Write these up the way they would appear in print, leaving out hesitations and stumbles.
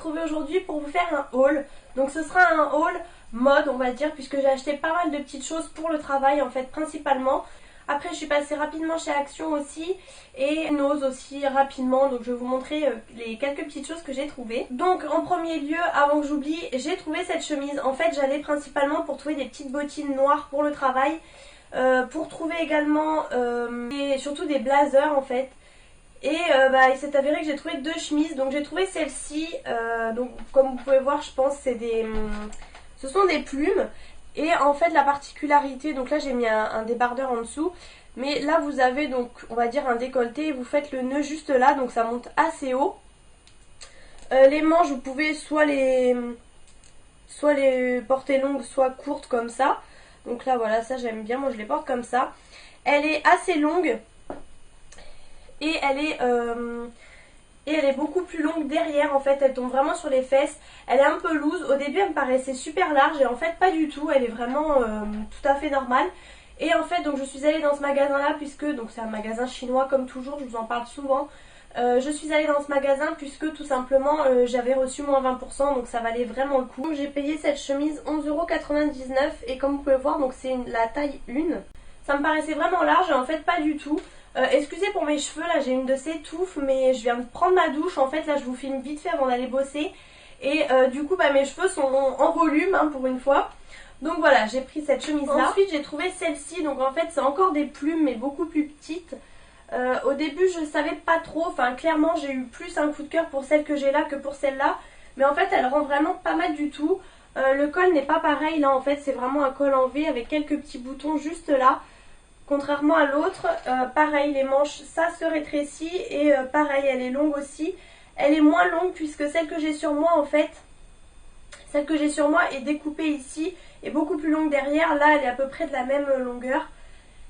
retrouver aujourd'hui pour vous faire un haul. Donc ce sera un haul mode on va dire, puisque j'ai acheté pas mal de petites choses pour le travail en fait principalement. Après je suis passée rapidement chez Action aussi et Nose aussi rapidement, donc je vais vous montrer les quelques petites choses que j'ai trouvées. Donc en premier lieu, avant que j'oublie, j'ai trouvé cette chemise. En fait j'allais principalement pour trouver des petites bottines noires pour le travail, pour trouver également et surtout des blazers en fait. Et il s'est avéré que j'ai trouvé deux chemises. Donc j'ai trouvé celle-ci, donc comme vous pouvez voir je pense ce sont des plumes. Et en fait la particularité, donc là j'ai mis un débardeur en dessous, mais là vous avez donc on va dire un décolleté et vous faites le nœud juste là, donc ça monte assez haut. Les manches vous pouvez soit les porter longues soit courtes comme ça. Donc là voilà, ça j'aime bien, moi je les porte comme ça. Elle est assez longue et elle est beaucoup plus longue derrière en fait, elle tombe vraiment sur les fesses. Elle est un peu loose, au début elle me paraissait super large et en fait pas du tout, elle est vraiment tout à fait normale. Et en fait donc je suis allée dans ce magasin là puisque donc c'est un magasin chinois comme toujours, je vous en parle souvent. Je suis allée dans ce magasin puisque tout simplement j'avais reçu moins 20%, donc ça valait vraiment le coup. J'ai payé cette chemise 11,99 € et comme vous pouvez voir donc c'est la taille 1. Ça me paraissait vraiment large et en fait pas du tout. Excusez pour mes cheveux, là j'ai une de ces touffes, mais je viens de prendre ma douche en fait, là je vous filme vite fait avant d'aller bosser. Et du coup mes cheveux sont en volume hein, pour une fois. Donc voilà, j'ai pris cette chemise là. Ensuite j'ai trouvé celle-ci, donc en fait c'est encore des plumes mais beaucoup plus petites. Au début je savais pas trop, enfin clairement j'ai eu plus un coup de cœur pour celle que j'ai là que pour celle-là. Mais en fait elle rend vraiment pas mal du tout. Le col n'est pas pareil là en fait, c'est vraiment un col en V avec quelques petits boutons juste là. Contrairement à l'autre, pareil les manches ça se rétrécit et pareil elle est longue aussi. Elle est moins longue puisque celle que j'ai sur moi en fait, celle que j'ai sur moi est découpée ici et beaucoup plus longue derrière. Là elle est à peu près de la même longueur.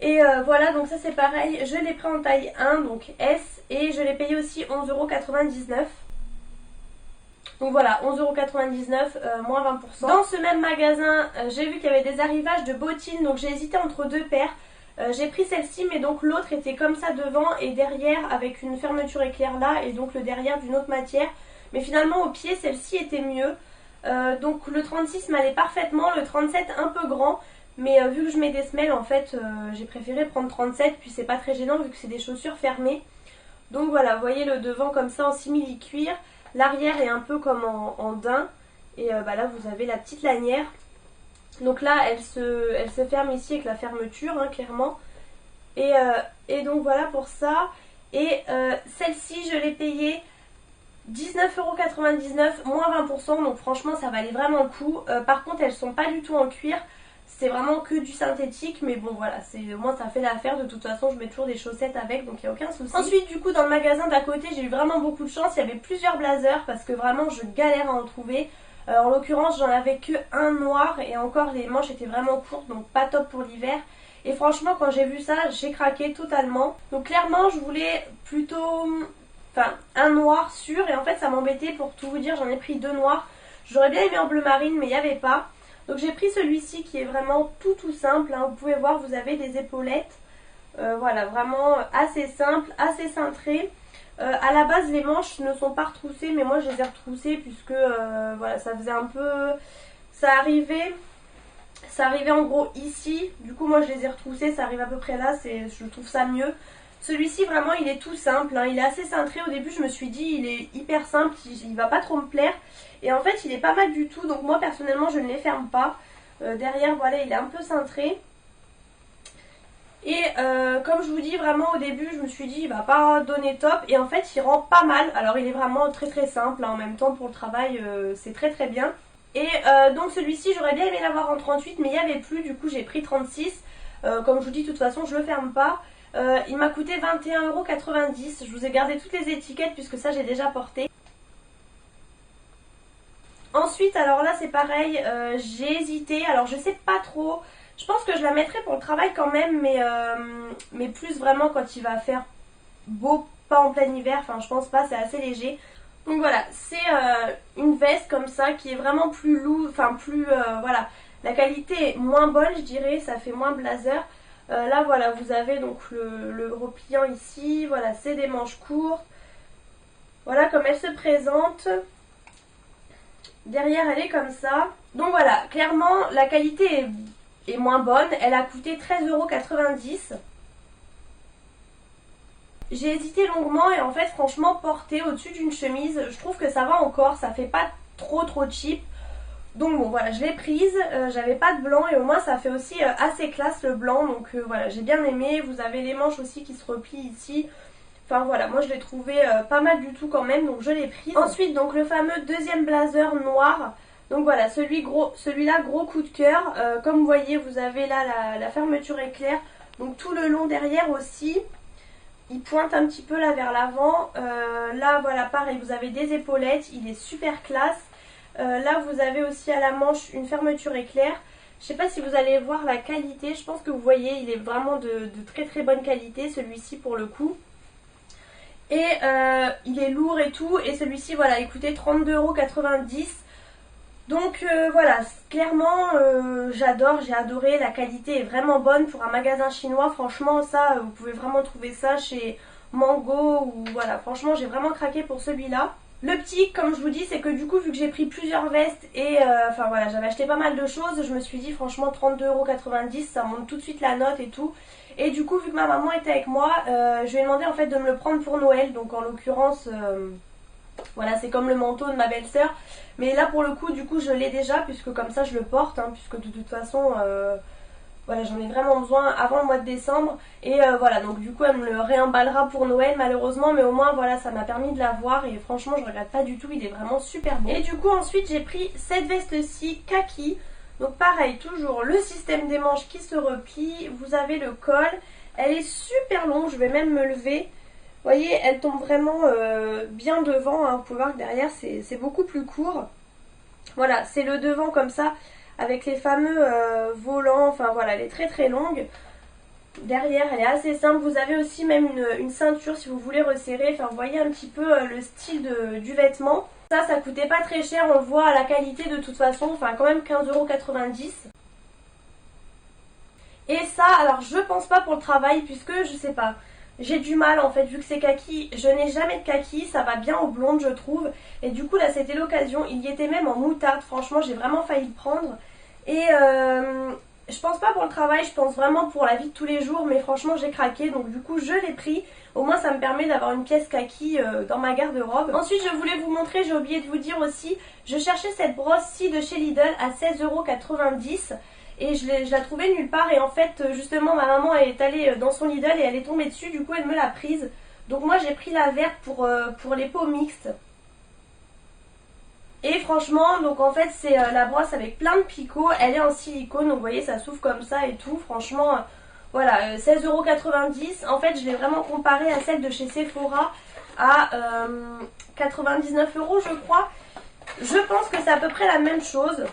Et voilà, donc ça c'est pareil, je l'ai pris en taille 1, donc S, et je l'ai payé aussi 11,99 €. Donc voilà, 11,99 €, moins 20%. Dans ce même magasin, j'ai vu qu'il y avait des arrivages de bottines, donc j'ai hésité entre deux paires. J'ai pris celle-ci, mais donc l'autre était comme ça devant et derrière avec une fermeture éclair là, et donc le derrière d'une autre matière. Mais finalement au pied, celle-ci était mieux. Donc le 36 m'allait parfaitement, le 37 un peu grand. Mais vu que je mets des semelles en fait j'ai préféré prendre 37, puis c'est pas très gênant vu que c'est des chaussures fermées. Donc voilà, vous voyez le devant comme ça en simili cuir, l'arrière est un peu comme en daim. Et là vous avez la petite lanière. Donc là elle se ferme ici avec la fermeture hein, clairement. Et donc voilà pour ça. Et celle-ci je l'ai payée 19,99 €, moins 20%, donc franchement ça valait vraiment le coup. Par contre elles sont pas du tout en cuir. C'est vraiment que du synthétique, mais bon voilà, au moins ça fait l'affaire. De toute façon je mets toujours des chaussettes avec, donc il n'y a aucun souci. Ensuite du coup dans le magasin d'à côté j'ai eu vraiment beaucoup de chance, il y avait plusieurs blazers parce que vraiment je galère à en trouver. En l'occurrence j'en avais que un noir et encore les manches étaient vraiment courtes, donc pas top pour l'hiver. Et franchement quand j'ai vu ça j'ai craqué totalement. Donc clairement je voulais plutôt un noir sûr, et en fait ça m'embêtait pour tout vous dire, j'en ai pris deux noirs. J'aurais bien aimé en bleu marine mais il n'y avait pas. Donc j'ai pris celui-ci qui est vraiment tout simple, hein. Vous pouvez voir, vous avez des épaulettes, voilà, vraiment assez simple, assez cintré. À la base les manches ne sont pas retroussées, mais moi je les ai retroussées puisque voilà, ça faisait un peu, ça arrivait en gros ici. Du coup moi je les ai retroussées, ça arrive à peu près là, je trouve ça mieux. Celui-ci vraiment il est tout simple hein. Il est assez cintré. Au début je me suis dit il est hyper simple, il va pas trop me plaire. Et en fait il est pas mal du tout, donc moi personnellement je ne les ferme pas. Derrière voilà il est un peu cintré. Et comme je vous dis vraiment au début je me suis dit il va pas donner top. Et en fait il rend pas mal. Alors il est vraiment très simple hein. En même temps pour le travail c'est très bien. Et donc celui-ci j'aurais bien aimé l'avoir en 38 mais il n'y avait plus, du coup j'ai pris 36. Comme je vous dis de toute façon je le ferme pas. Il m'a coûté 21,90 €. Je vous ai gardé toutes les étiquettes puisque ça j'ai déjà porté. Ensuite alors là c'est pareil, j'ai hésité, alors je sais pas trop. Je pense que je la mettrai pour le travail quand même, mais plus vraiment quand il va faire beau, pas en plein hiver, enfin je pense pas, c'est assez léger. Donc voilà, c'est une veste comme ça qui est vraiment plus lourd, enfin plus, voilà, la qualité est moins bonne je dirais, ça fait moins blazer. Là voilà, vous avez donc le repliant ici, voilà, c'est des manches courtes. Voilà comme elle se présente. Derrière elle est comme ça. Donc voilà, clairement la qualité est moins bonne. Elle a coûté 13,90 €. J'ai hésité longuement et en fait franchement porter au-dessus d'une chemise, je trouve que ça va encore, ça fait pas trop cheap. Donc bon voilà, je l'ai prise, j'avais pas de blanc et au moins ça fait aussi assez classe le blanc. Donc voilà, j'ai bien aimé. Vous avez les manches aussi qui se replient ici. Enfin voilà, moi je l'ai trouvé pas mal du tout quand même, donc je l'ai prise. Ensuite donc le fameux deuxième blazer noir. Donc voilà, celui-là gros coup de cœur. Comme vous voyez, vous avez là la fermeture éclair. Donc tout le long derrière aussi. Il pointe un petit peu là vers l'avant. Là voilà, pareil, vous avez des épaulettes. Il est super classe. Là vous avez aussi à la manche une fermeture éclair. Je sais pas si vous allez voir la qualité. Je pense que vous voyez, il est vraiment de très bonne qualité celui-ci pour le coup. Et il est lourd et tout. Et celui-ci voilà, il coûtait 32,90 €. Donc voilà, clairement j'adore, j'ai adoré, la qualité est vraiment bonne pour un magasin chinois. Franchement ça, vous pouvez vraiment trouver ça chez Mango ou voilà, franchement j'ai vraiment craqué pour celui-là. Le petit, comme je vous dis, c'est que du coup vu que j'ai pris plusieurs vestes et enfin voilà, j'avais acheté pas mal de choses, je me suis dit franchement 32,90 €, ça monte tout de suite la note et tout. Et du coup vu que ma maman était avec moi, je lui ai demandé en fait de me le prendre pour Noël, donc en l'occurrence... voilà, c'est comme le manteau de ma belle-sœur. Mais là pour le coup du coup je l'ai déjà, puisque comme ça je le porte hein, puisque de toute façon voilà, j'en ai vraiment besoin avant le mois de décembre. Et voilà, donc du coup elle me le réemballera pour Noël malheureusement. Mais au moins voilà, ça m'a permis de l'avoir. Et franchement je regrette pas du tout, il est vraiment super beau. Et du coup ensuite j'ai pris cette veste-ci kaki. Donc pareil, toujours le système des manches qui se replie. Vous avez le col. Elle est super longue, je vais même me lever. Vous voyez, elle tombe vraiment bien devant, hein. Vous pouvez voir que derrière c'est beaucoup plus court. Voilà, c'est le devant comme ça, avec les fameux volants, enfin voilà, elle est très longue. Derrière, elle est assez simple. Vous avez aussi même une ceinture si vous voulez resserrer. Enfin, vous voyez un petit peu le style du vêtement. Ça coûtait pas très cher, on le voit à la qualité de toute façon. Enfin, quand même 15,90 €. Et ça, alors je pense pas pour le travail, puisque je sais pas... J'ai du mal en fait, vu que c'est kaki, je n'ai jamais de kaki, ça va bien aux blondes je trouve. Et du coup là c'était l'occasion, il y était même en moutarde, franchement j'ai vraiment failli le prendre. Et je pense pas pour le travail, je pense vraiment pour la vie de tous les jours, mais franchement j'ai craqué, donc du coup je l'ai pris. Au moins ça me permet d'avoir une pièce kaki dans ma garde-robe. Ensuite je voulais vous montrer, j'ai oublié de vous dire aussi, je cherchais cette brosse-ci de chez Lidl à 16,90 €. Et je la trouvais nulle part. Et en fait justement ma maman elle est allée dans son Lidl et elle est tombée dessus. Du coup elle me l'a prise. Donc moi j'ai pris la verte pour les peaux mixtes. Et franchement donc en fait c'est la brosse avec plein de picots. Elle est en silicone, donc vous voyez ça s'ouvre comme ça et tout. Franchement voilà, 16,90 €. En fait je l'ai vraiment comparée à celle de chez Sephora à 99 € je crois. Je pense que c'est à peu près la même chose.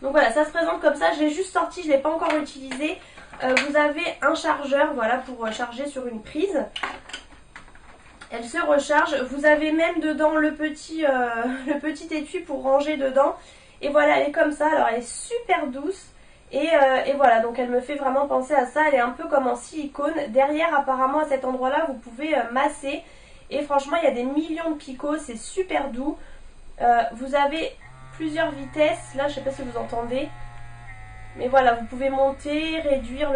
Donc voilà, ça se présente comme ça, je l'ai juste sorti, je ne l'ai pas encore utilisé. Vous avez un chargeur, voilà, pour charger sur une prise. Elle se recharge. Vous avez même dedans le petit étui pour ranger dedans. Et voilà, elle est comme ça, alors elle est super douce. Et voilà, donc elle me fait vraiment penser à ça, elle est un peu comme en silicone. Derrière, apparemment, à cet endroit-là, vous pouvez masser. Et franchement, il y a des millions de picots, c'est super doux. Vous avez... plusieurs vitesses, là je sais pas si vous entendez, mais voilà, vous pouvez monter, réduire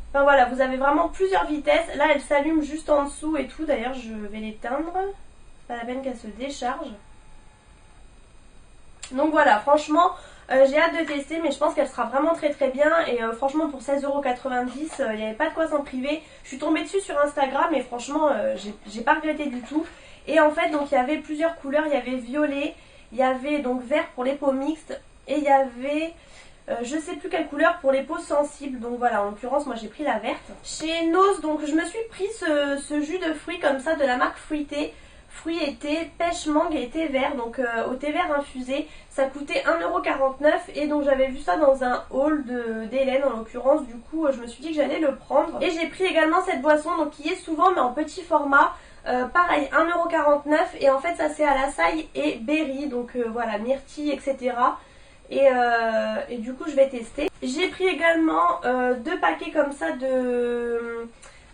enfin voilà, vous avez vraiment plusieurs vitesses. Là elle s'allume juste en dessous et tout, d'ailleurs je vais l'éteindre, pas la peine qu'elle se décharge. Donc voilà, franchement j'ai hâte de tester, mais je pense qu'elle sera vraiment très bien. Et franchement pour 16,90 €, il n'y avait pas de quoi s'en priver. Je suis tombée dessus sur Instagram et franchement j'ai pas regretté du tout. Et en fait donc il y avait plusieurs couleurs, il y avait violet, il y avait donc vert pour les peaux mixtes et il y avait je sais plus quelle couleur pour les peaux sensibles. Donc voilà, en l'occurrence moi j'ai pris la verte. Chez Nose donc je me suis pris ce jus de fruits comme ça de la marque Fruité. Fruits été, pêche mangue et thé vert, donc au thé vert infusé, ça coûtait 1,49 € et donc j'avais vu ça dans un haul d'Hélène en l'occurrence, du coup je me suis dit que j'allais le prendre. Et j'ai pris également cette boisson donc qui est souvent mais en petit format, pareil 1,49 € et en fait ça c'est à l'acai et berry, donc voilà, myrtille etc. Et du coup je vais tester. J'ai pris également 2 paquets comme ça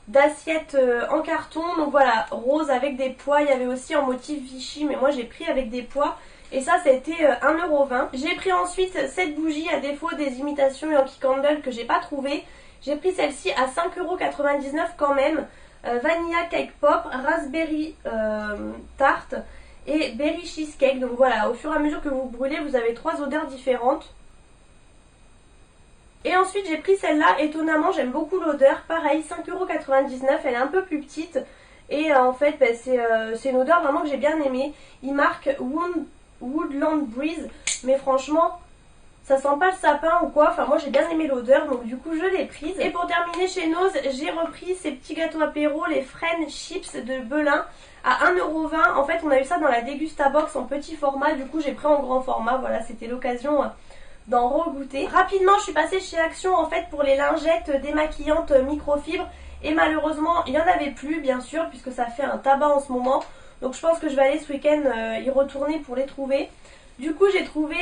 d'assiettes en carton. Donc voilà, rose avec des pois. Il y avait aussi en motif Vichy, mais moi j'ai pris avec des pois. Et ça a été 1,20 €. J'ai pris ensuite cette bougie à défaut des imitations Yankee Candle que j'ai pas trouvé. J'ai pris celle-ci à 5,99 € quand même. Vanilla Cake Pop, Raspberry Tarte et Berry Cheesecake. Donc voilà, au fur et à mesure que vous brûlez, vous avez 3 odeurs différentes. Et ensuite j'ai pris celle-là, étonnamment j'aime beaucoup l'odeur, pareil 5,99 €, elle est un peu plus petite. Et en fait c'est une odeur vraiment que j'ai bien aimée. Il marque Woodland Breeze, mais franchement ça sent pas le sapin ou quoi, enfin moi j'ai bien aimé l'odeur, donc du coup je l'ai prise. Et pour terminer chez Nose, j'ai repris ces petits gâteaux apéro, les French Chips de Belin à 1,20 €. En fait on a eu ça dans la Degusta Box en petit format, du coup j'ai pris en grand format, voilà c'était l'occasion d'en regoûter. Rapidement je suis passée chez Action en fait pour les lingettes démaquillantes microfibre, et malheureusement il n'y en avait plus bien sûr puisque ça fait un tabac en ce moment. Donc je pense que je vais aller ce week-end y retourner pour les trouver. Du coup j'ai trouvé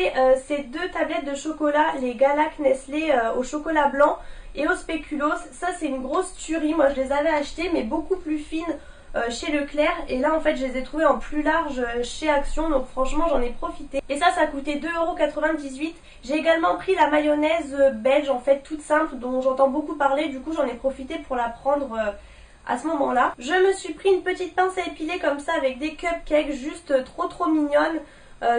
ces 2 tablettes de chocolat, les Galac Nestlé au chocolat blanc et au spéculoos. Ça c'est une grosse tuerie, moi je les avais achetées mais beaucoup plus fines chez Leclerc. Et là en fait je les ai trouvées en plus large chez Action, donc franchement j'en ai profité. Et ça coûtait 2,98 €. J'ai également pris la mayonnaise belge en fait toute simple dont j'entends beaucoup parler, du coup j'en ai profité pour la prendre à ce moment là. Je me suis pris une petite pince à épiler comme ça avec des cupcakes juste trop mignonnes.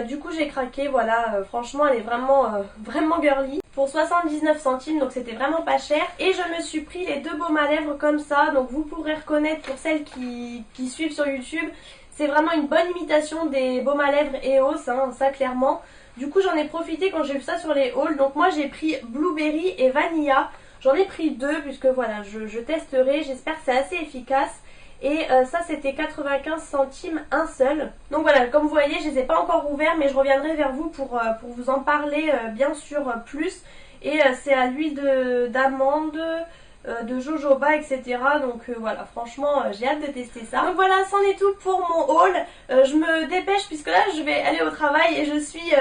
Du coup j'ai craqué, voilà, franchement elle est vraiment girly. Pour 79 centimes, donc c'était vraiment pas cher. Et je me suis pris les 2 baumes à lèvres comme ça, donc vous pourrez reconnaître pour celles qui suivent sur YouTube. C'est vraiment une bonne imitation des baumes à lèvres EOS, hein, ça clairement. Du coup j'en ai profité quand j'ai vu ça sur les hauls, donc moi j'ai pris Blueberry et Vanilla. J'en ai pris 2 puisque voilà, je testerai, j'espère que c'est assez efficace. Et ça c'était 95 centimes un seul. Donc voilà, comme vous voyez je les ai pas encore ouverts, mais je reviendrai vers vous pour vous en parler bien sûr plus. Et c'est à l'huile d'amande, de jojoba, etc. Donc voilà, franchement j'ai hâte de tester ça. Donc voilà, c'en est tout pour mon haul. Je me dépêche puisque là je vais aller au travail et je suis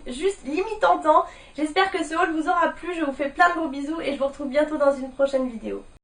juste limite en temps. J'espère que ce haul vous aura plu, je vous fais plein de gros bisous et je vous retrouve bientôt dans une prochaine vidéo.